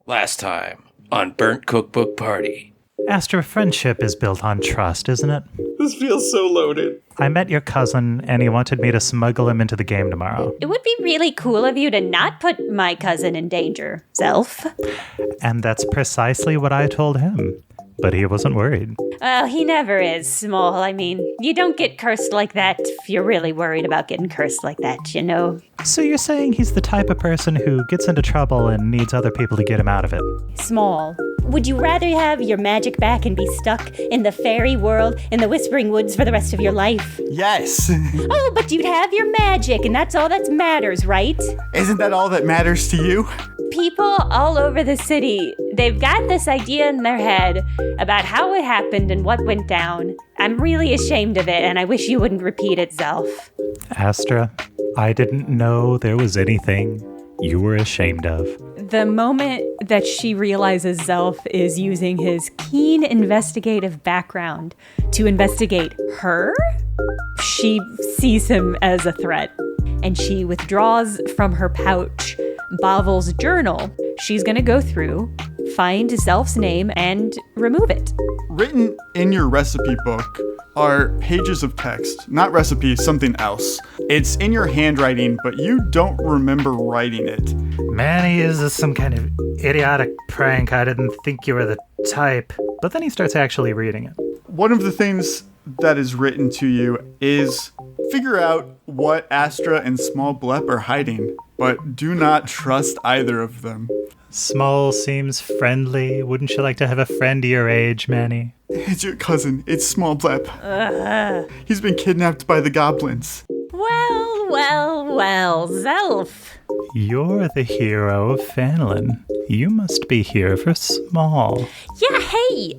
Last time on Burnt Cookbook Party. Astra, friendship is built on trust, isn't it? This feels so loaded. I met your cousin, and he wanted me to smuggle him into the game tomorrow. It would be really cool of you to not put my cousin in danger, Zelf. And that's precisely what I told him. But he wasn't worried. Well, he never is, Small. I mean, you don't get cursed like that if you're really worried about getting cursed like that, you know? So you're saying he's the type of person who gets into trouble and needs other people to get him out of it? Small. Would you rather have your magic back and be stuck in the fairy world in the Whispering Woods for the rest of your life? Yes. Oh, but you'd have your magic, and that's all that matters, right? Isn't that all that matters to you? People all over the city, they've got this idea in their head about how it happened and what went down. I'm really ashamed of it, and I wish you wouldn't repeat it, Zelf. Astra, I didn't know there was anything you were ashamed of. The moment that she realizes Zelf is using his keen investigative background to investigate her, she sees him as a threat, and she withdraws from her pouch Bavel's journal. She's going to go through, find Zelf's name, and remove it. Written in your recipe book are pages of text, not recipes, something else. It's in your handwriting, but you don't remember writing it. Manny, is this some kind of idiotic prank? I didn't think you were the type. But then he starts actually reading it. One of the things that is written to you is figure out what Astra and Small Blep are hiding, but do not trust either of them. Small seems friendly. Wouldn't you like to have a friend your age, Manny? It's your cousin. It's Small Blep. He's been kidnapped by the goblins. Well, Zelf. You're the hero of Fanlin. You must be here for Small. Yeah, hey,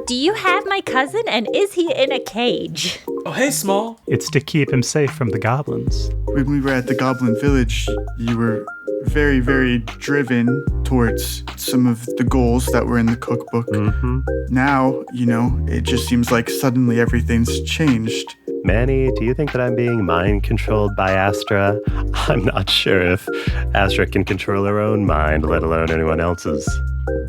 do you have my cousin, and is he in a cage? Oh, hey, Small. It's to keep him safe from the goblins. When we were at the Goblin Village, you were very, very driven towards some of the goals that were in the cookbook. Mm-hmm. Now, it just seems like suddenly everything's changed. Manny, do you think that I'm being mind-controlled by Astra? I'm not sure if Astra can control her own mind, let alone anyone else's.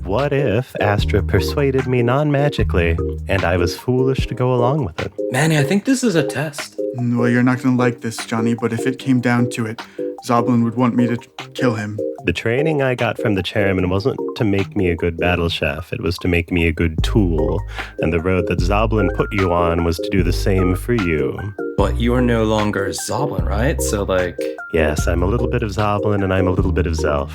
What if Astra persuaded me non-magically, and I was foolish to go along with it? Manny, I think this is a test. Well, you're not going to like this, Johnny, but if it came down to it, Zoblin would want me to kill him. The training I got from the chairman wasn't to make me a good battle chef. It was to make me a good tool. And the road that Zoblin put you on was to do the same for you. But you're no longer Zoblin, right? So, Yes, I'm a little bit of Zoblin and I'm a little bit of Zelf.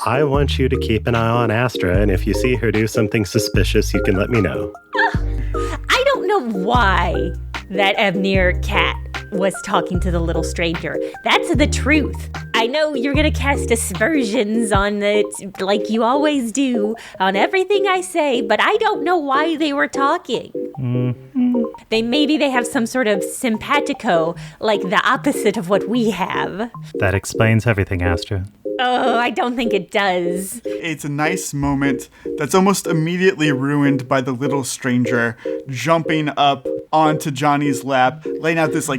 I want you to keep an eye on Astra, and if you see her do something suspicious, you can let me know. I don't know why that Evnir cat was talking to the little stranger. That's the truth. I know you're gonna cast aspersions on it, like you always do, on everything I say, but I don't know why they were talking. Mm-hmm. Maybe they have some sort of simpatico, like the opposite of what we have. That explains everything, Astra. Oh, I don't think it does. It's a nice moment that's almost immediately ruined by the little stranger jumping up onto Johnny's lap, laying out this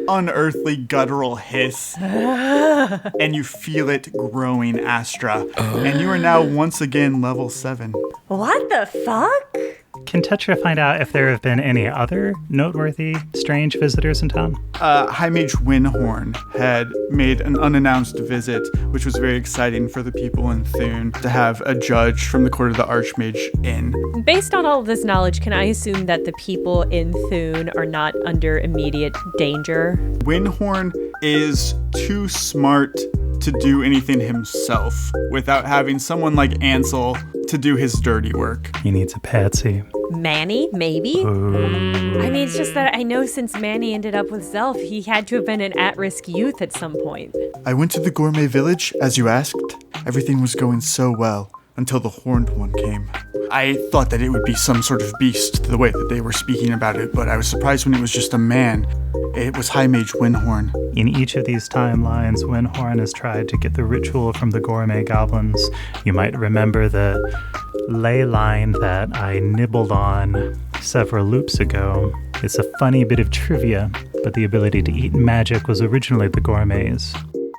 unearthly guttural hiss. And you feel it growing, Astra. And you are now once again level 7. What the fuck? Can Tetra find out if there have been any other noteworthy, strange visitors in town? High Mage Windhorn had made an unannounced visit, which was very exciting for the people in Thune to have a judge from the court of the Archmage in. Based on all of this knowledge, can I assume that the people in Thune are not under immediate danger? Windhorn is too smart to do anything himself without having someone like Ansel to do his dirty work. He needs a patsy. Manny, maybe? Ooh. I mean, it's just that I know since Manny ended up with Zelf, he had to have been an at-risk youth at some point. I went to the gourmet village, as you asked. Everything was going so well until the horned one came. I thought that it would be some sort of beast, the way that they were speaking about it, but I was surprised when it was just a man. It was High Mage Windhorn. In each of these timelines, Windhorn has tried to get the ritual from the gourmet goblins. You might remember the ley line that I nibbled on several loops ago. It's a funny bit of trivia, but the ability to eat magic was originally the gourmets.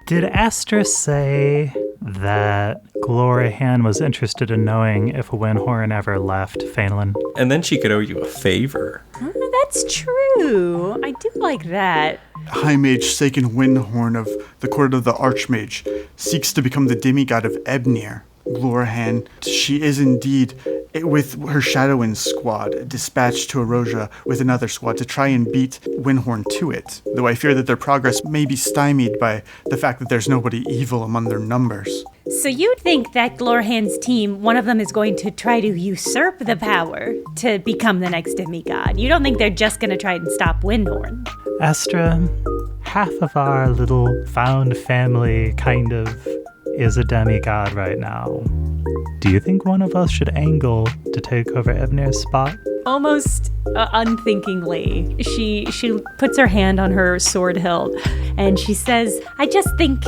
Did Astra say that Glorahan was interested in knowing if Windhorn ever left Phelan. And then she could owe you a favor. That's true. I do like that. High Mage Saken Windhorn of the Court of the Archmage seeks to become the demigod of Ebnir. Glorahan, she is indeed, with her Shadowin squad, dispatched to Erosia with another squad to try and beat Windhorn to it, though I fear that their progress may be stymied by the fact that there's nobody evil among their numbers. So you think that Glorhan's team, one of them is going to try to usurp the power to become the next demigod? You don't think they're just going to try and stop Windhorn? Astra, half of our little found family kind of is a demigod right now. Do you think one of us should angle to take over Ebnir's spot? Almost unthinkingly, she puts her hand on her sword hilt and she says, I just think,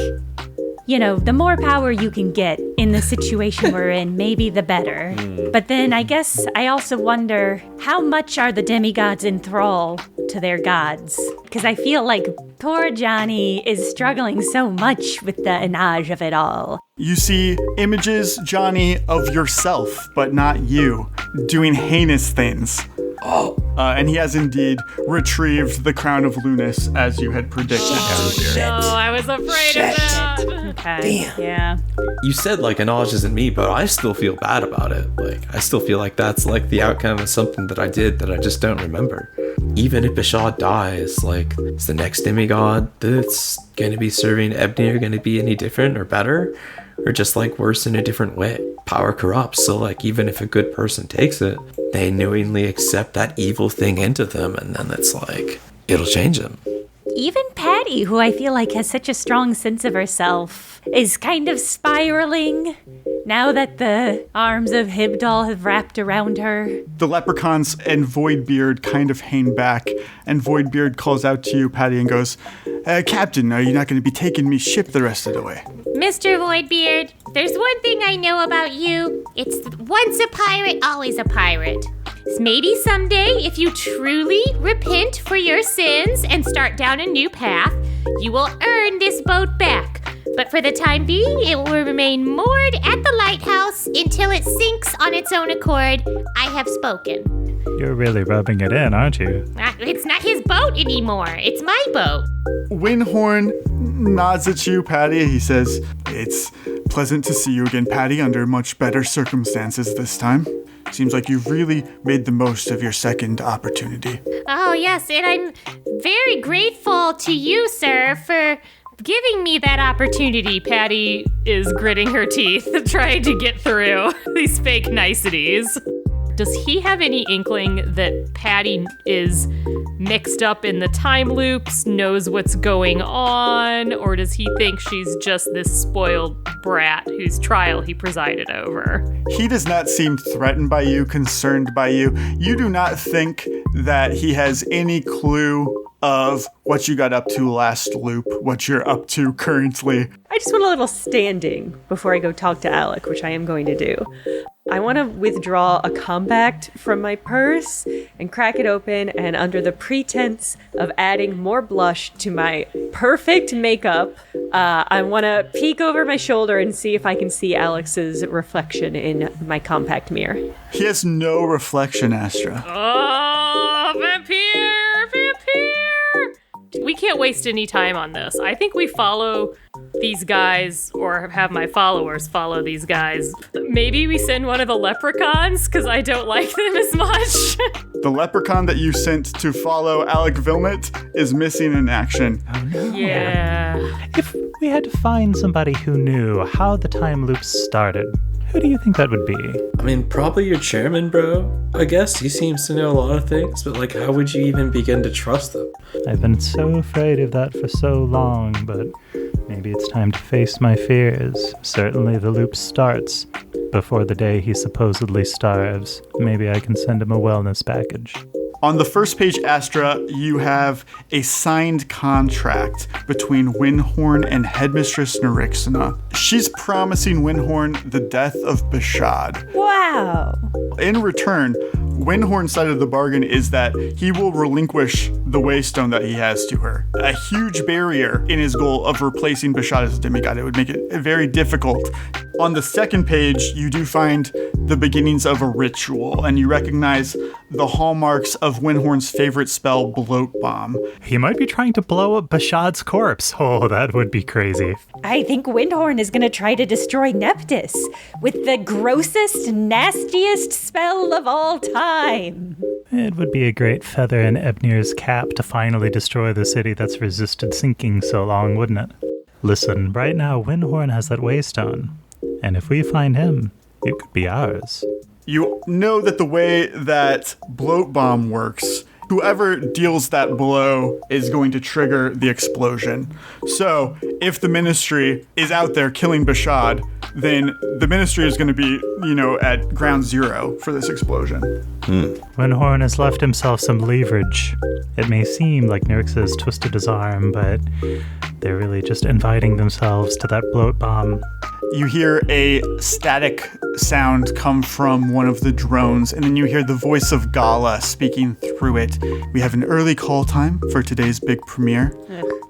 the more power you can get in the situation we're in, maybe the better. But then I guess I also wonder, how much are the demigods in thrall to their gods? Because I feel like poor Johnny is struggling so much with the enage of it all. You see images, Johnny, of yourself, but not you, doing heinous things. And he has indeed retrieved the crown of Lunas as you had predicted. I was afraid of that. Okay. Damn. Yeah. You said Anaj isn't me, but I still feel bad about it. I still feel like that's the outcome of something that I did that I just don't remember. Even if Bashad dies, is the next demigod that's gonna be serving Ebnir gonna be any different or better? Or just worse in a different way? Power corrupts, so even if a good person takes it, they knowingly accept that evil thing into them, and then it's it'll change them. Even Patty, who I feel has such a strong sense of herself, is kind of spiraling now that the arms of Hibdal have wrapped around her. The leprechauns and Voidbeard kind of hang back, and Voidbeard calls out to you, Patty, and goes, Captain, are you not going to be taking me ship the rest of the way? Mr. Voidbeard, there's one thing I know about you. It's once a pirate, always a pirate. Maybe someday, if you truly repent for your sins and start down a new path, you will earn this boat back. But for the time being, it will remain moored at the lighthouse until it sinks on its own accord. I have spoken. You're really rubbing it in, aren't you? It's not his boat anymore. It's my boat. Windhorn nods at you, Patty. He says, it's pleasant to see you again, Patty, under much better circumstances this time. Seems like you've really made the most of your second opportunity. Oh, yes, and I'm very grateful to you, sir, for giving me that opportunity. Patty is gritting her teeth, trying to get through these fake niceties. Does he have any inkling that Patty is mixed up in the time loops, knows what's going on, or does he think she's just this spoiled brat whose trial he presided over? He does not seem threatened by you, concerned by you. You do not think that he has any clue of what you got up to last loop, what you're up to currently. I just want a little standing before I go talk to Alec, which I am going to do. I want to withdraw a compact from my purse and crack it open, and under the pretense of adding more blush to my perfect makeup, I want to peek over my shoulder and see if I can see Alex's reflection in my compact mirror. He has no reflection, Astra. Oh, vampire! We can't waste any time on this. I think we follow these guys, or have my followers follow these guys. Maybe we send one of the leprechauns, because I don't like them as much. The leprechaun that you sent to follow Alec Vilmet is missing in action. Oh, no. Yeah. If we had to find somebody who knew how the time loops started, who do you think that would be? I mean, probably your chairman, bro. I guess he seems to know a lot of things, but how would you even begin to trust them? I've been so afraid of that for so long, but maybe it's time to face my fears. Certainly the loop starts before the day he supposedly starves. Maybe I can send him a wellness package. On the first page, Astra, you have a signed contract between Windhorn and Headmistress Nerixina. She's promising Windhorn the death of Bashad. Wow. In return, Windhorn's side of the bargain is that he will relinquish the waystone that he has to her. A huge barrier in his goal of replacing Bashad as a demigod. It would make it very difficult. On the second page, you do find the beginnings of a ritual, and you recognize the hallmarks of Windhorn's favorite spell, Bloat Bomb. He might be trying to blow up Bashad's corpse. Oh, that would be crazy. I think Windhorn is going to try to destroy Neptus with the grossest, nastiest spell of all time. It would be a great feather in Ebnir's cap to finally destroy the city that's resisted sinking so long, wouldn't it? Listen, right now Windhorn has that waystone, and if we find him, it could be ours. You know that the way that Bloat Bomb works, whoever deals that blow is going to trigger the explosion. So, if the Ministry is out there killing Bashad, then the Ministry is going to be, at ground zero for this explosion. Windhorn has left himself some leverage. It may seem like Nyrx has twisted his arm, but they're really just inviting themselves to that bloat bomb. You hear a static sound come from one of the drones, and then you hear the voice of Gala speaking through it. We have an early call time for today's big premiere.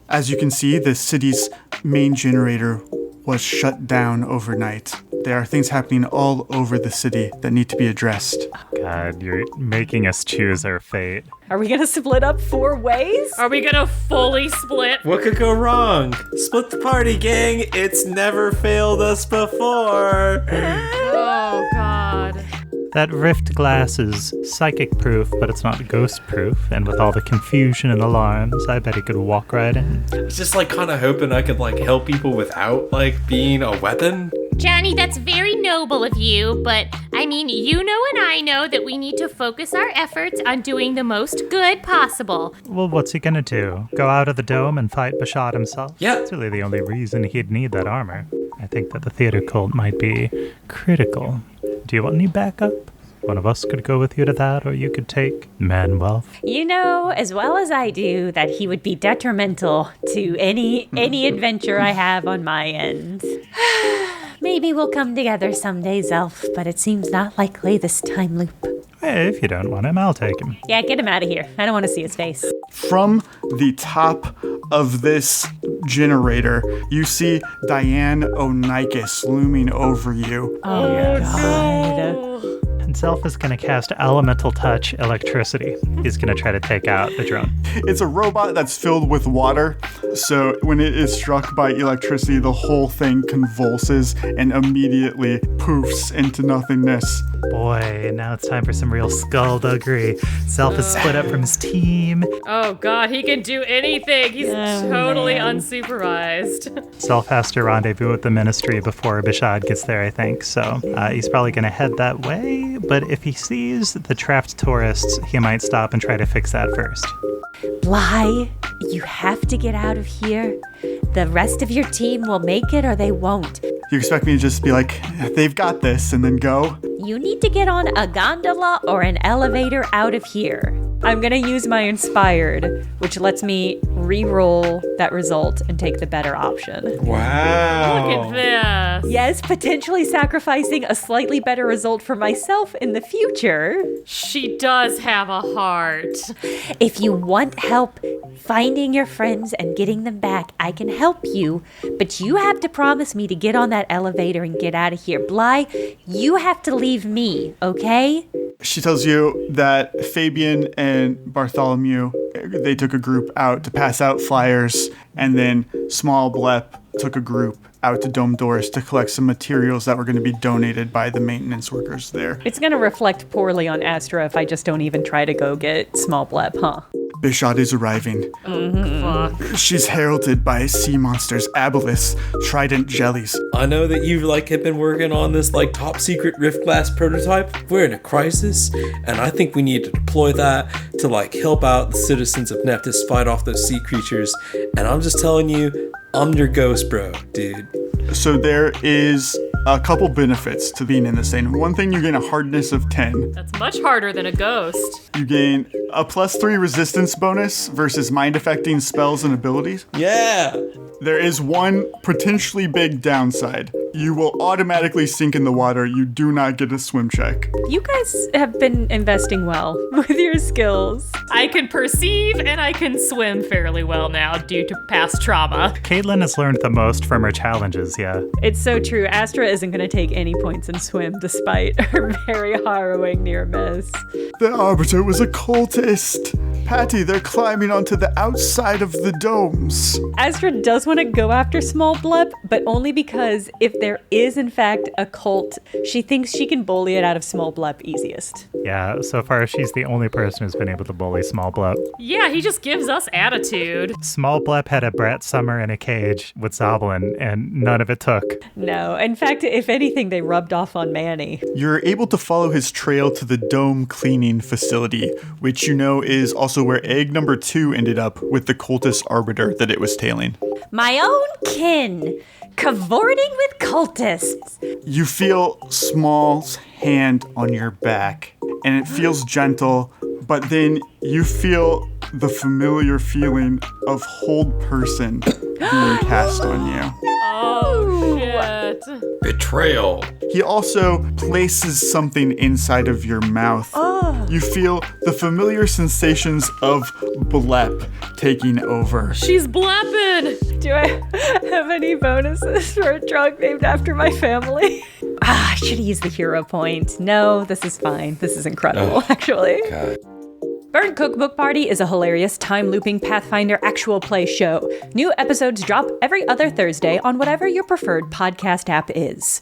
As you can see, the city's main generator was shut down overnight. There are things happening all over the city that need to be addressed. God, you're making us choose our fate. Are we gonna split up 4 ways? Are we gonna fully split? What could go wrong? Split the party, gang. It's never failed us before. Oh, God. That rift glass is psychic-proof, but it's not ghost-proof, and with all the confusion and alarms, I bet he could walk right in. I was just kind of hoping I could help people without being a weapon. Johnny, that's very noble of you, but you know and I know that we need to focus our efforts on doing the most good possible. Well, what's he gonna do? Go out of the dome and fight Bashad himself? Yeah. That's really the only reason he'd need that armor. I think that the theater cult might be critical. Do you want any backup? One of us could go with you to that, or you could take Manuel. You know as well as I do that he would be detrimental to any adventure I have on my end. Maybe we'll come together someday, Zelf, but it seems not likely this time loop. Hey, if you don't want him, I'll take him. Yeah, get him out of here. I don't want to see his face. From the top of this generator, you see Diane Onychus looming over you. Oh, God. And Zelf is going to cast Elemental Touch Electricity. He's going to try to take out the drone. It's a robot that's filled with water, so when it is struck by electricity, the whole thing convulses and immediately poofs into nothingness. Boy, now it's time for some real skullduggery. Zelf is split up from his team. Oh, God, he can do anything. He's totally unsupervised. Zelf has to rendezvous with the Ministry before Bashad gets there, I think, so he's probably going to head that way. But if he sees the trapped tourists, he might stop and try to fix that first. Bly, you have to get out of here. The rest of your team will make it or they won't. You expect me to just be like, they've got this, and then go? You need to get on a gondola or an elevator out of here. I'm gonna use my inspired, which lets me re-roll that result and take the better option. Wow. Look at this. Yes, potentially sacrificing a slightly better result for myself in the future. She does have a heart. If you want help finding your friends and getting them back, I can help you, but you have to promise me to get on that elevator and get out of here. Bly, you have to leave me, okay? She tells you that Fabian and Bartholomew, they took a group out to pass out flyers, and then Small Blep took a group out to Dome Doors to collect some materials that were going to be donated by the maintenance workers there. It's gonna reflect poorly on Astra if I just don't even try to go get Small Blep, huh? Bishad is arriving. She's heralded by sea monsters, aboleths, trident jellies. I know that you have been working on this top secret rift glass prototype. We're in a crisis, and I think we need to deploy that to help out the citizens of Neptus fight off those sea creatures. And I'm just telling you, I'm your ghost bro, dude. So there is a couple benefits to being in the same. One thing, you gain a hardness of 10. That's much harder than a ghost. You gain a +3 resistance bonus versus mind-affecting spells and abilities. Yeah. There is one potentially big downside. You will automatically sink in the water. You do not get a swim check. You guys have been investing well with your skills. I can perceive and I can swim fairly well now due to past trauma. Caitlin has learned the most from her challenges, yeah. It's so true. Astra isn't going to take any points in swim despite her very harrowing near miss. The Arbiter was a cultist. Patty, they're climbing onto the outside of the domes. Astra does want to go after Small Blep, but only because if there is in fact a cult, she thinks she can bully it out of Small Blep easiest. Yeah, so far she's the only person who's been able to bully Small Blep. Yeah, he just gives us attitude. Small Blep had a Brat Summer in a cage with Zoblin, and none of it took. No, in fact, if anything, they rubbed off on Manny. You're able to follow his trail to the dome cleaning facility, which you know is also where egg number 2 ended up with the cultist Arbiter that it was tailing. My own kin, cavorting with cultists. You feel Small's hand on your back, and it feels gentle, but then you feel the familiar feeling of hold person being cast on you. Oh, shit. Betrayal. He also places something inside of your mouth. You feel the familiar sensations of blep taking over. She's blepping. Do I have any bonuses for a drug named after my family? I should have used the hero point. No, This is fine. This is incredible, actually. God. Burn Cookbook Party is a hilarious time-looping Pathfinder actual play show. New episodes drop every other Thursday on whatever your preferred podcast app is.